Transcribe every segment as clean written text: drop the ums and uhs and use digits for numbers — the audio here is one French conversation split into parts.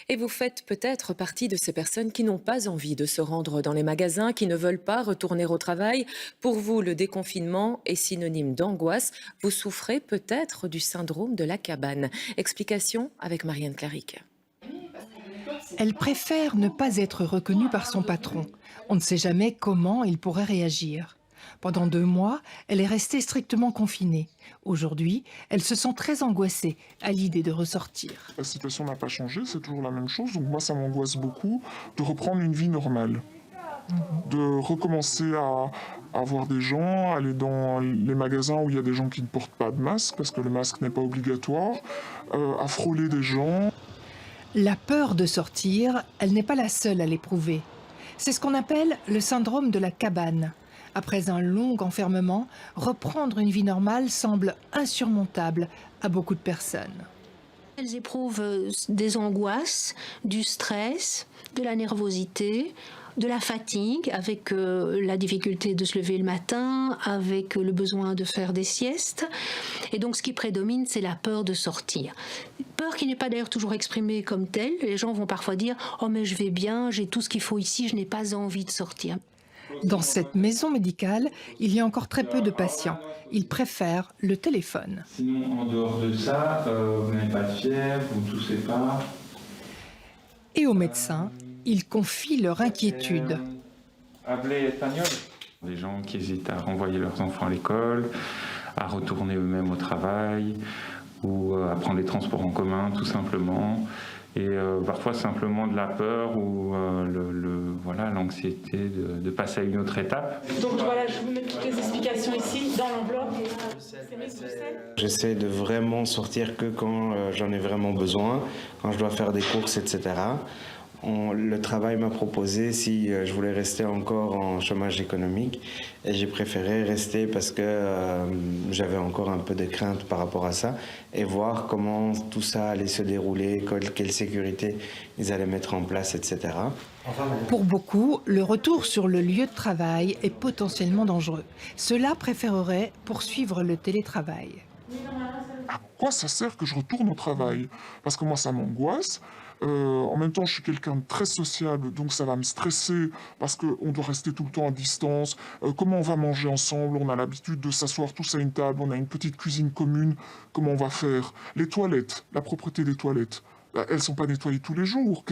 Et vous faites peut-être partie de ces personnes qui n'ont pas envie de se rendre dans les magasins, qui ne veulent pas retourner au travail. Pour vous, le déconfinement est synonyme d'angoisse. Vous souffrez peut-être du syndrome de la cabane. Explication avec Marianne Claric. Elle préfère ne pas être reconnue par son patron. On ne sait jamais comment il pourrait réagir. Pendant 2 mois, elle est restée strictement confinée. Aujourd'hui, elle se sent très angoissée à l'idée de ressortir. La situation n'a pas changé, c'est toujours la même chose. Donc moi, ça m'angoisse beaucoup de reprendre une vie normale. De recommencer à voir des gens, aller dans les magasins où il y a des gens qui ne portent pas de masque, parce que le masque n'est pas obligatoire, à frôler des gens. La peur de sortir, elle n'est pas la seule à l'éprouver. C'est ce qu'on appelle le syndrome de la cabane. Après un long enfermement, reprendre une vie normale semble insurmontable à beaucoup de personnes. Elles éprouvent des angoisses, du stress, de la nervosité, de la fatigue, avec la difficulté de se lever le matin, avec le besoin de faire des siestes. Et donc ce qui prédomine, c'est la peur de sortir. Peur qui n'est pas d'ailleurs toujours exprimée comme telle. Les gens vont parfois dire « Oh mais je vais bien, j'ai tout ce qu'il faut ici, je n'ai pas envie de sortir ». Dans cette maison médicale, il y a encore très peu de patients. Ils préfèrent le téléphone. Sinon, en dehors de ça, vous n'avez pas de fièvre, vous ne toussez pas. Et aux médecins, ils confient leur inquiétude. Habler espagnol. Les gens qui hésitent à renvoyer leurs enfants à l'école, à retourner eux-mêmes au travail, ou à prendre les transports en commun, tout simplement. Et parfois simplement de la peur ou l'anxiété de passer à une autre étape. Donc voilà, je vous mets toutes les explications ici dans l'enveloppe. J'essaie de vraiment sortir que quand j'en ai vraiment besoin, quand je dois faire des courses, etc. Le travail m'a proposé si je voulais rester encore en chômage économique et j'ai préféré rester parce que j'avais encore un peu de crainte par rapport à ça et voir comment tout ça allait se dérouler, quelle sécurité ils allaient mettre en place, etc. Pour beaucoup, le retour sur le lieu de travail est potentiellement dangereux. Ceux-là préféreraient poursuivre le télétravail. À quoi ça sert que je retourne au travail? Parce que moi, ça m'angoisse. En même temps, je suis quelqu'un de très sociable, donc ça va me stresser parce qu'on doit rester tout le temps à distance. Comment on va manger ensemble? On a l'habitude de s'asseoir tous à une table, on a une petite cuisine commune. Comment on va faire? Les toilettes, la propreté des toilettes, elles ne sont pas nettoyées tous les jours.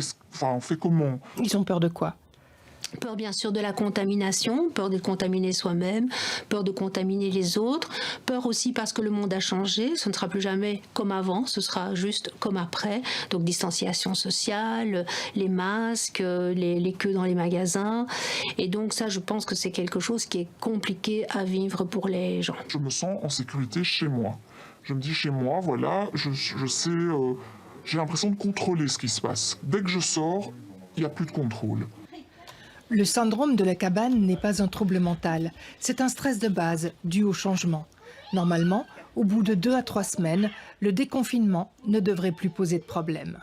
On fait comment? Ils ont peur de quoi? Peur bien sûr de la contamination, peur de contaminer soi-même, peur de contaminer les autres, peur aussi parce que le monde a changé, ce ne sera plus jamais comme avant, ce sera juste comme après, donc distanciation sociale, les masques, les queues dans les magasins, et donc ça je pense que c'est quelque chose qui est compliqué à vivre pour les gens. Je me sens en sécurité chez moi. Je me dis chez moi, voilà, je sais, j'ai l'impression de contrôler ce qui se passe. Dès que je sors, il n'y a plus de contrôle. Le syndrome de la cabane n'est pas un trouble mental. C'est un stress de base dû au changement. Normalement, au bout de 2 à 3 semaines, le déconfinement ne devrait plus poser de problème.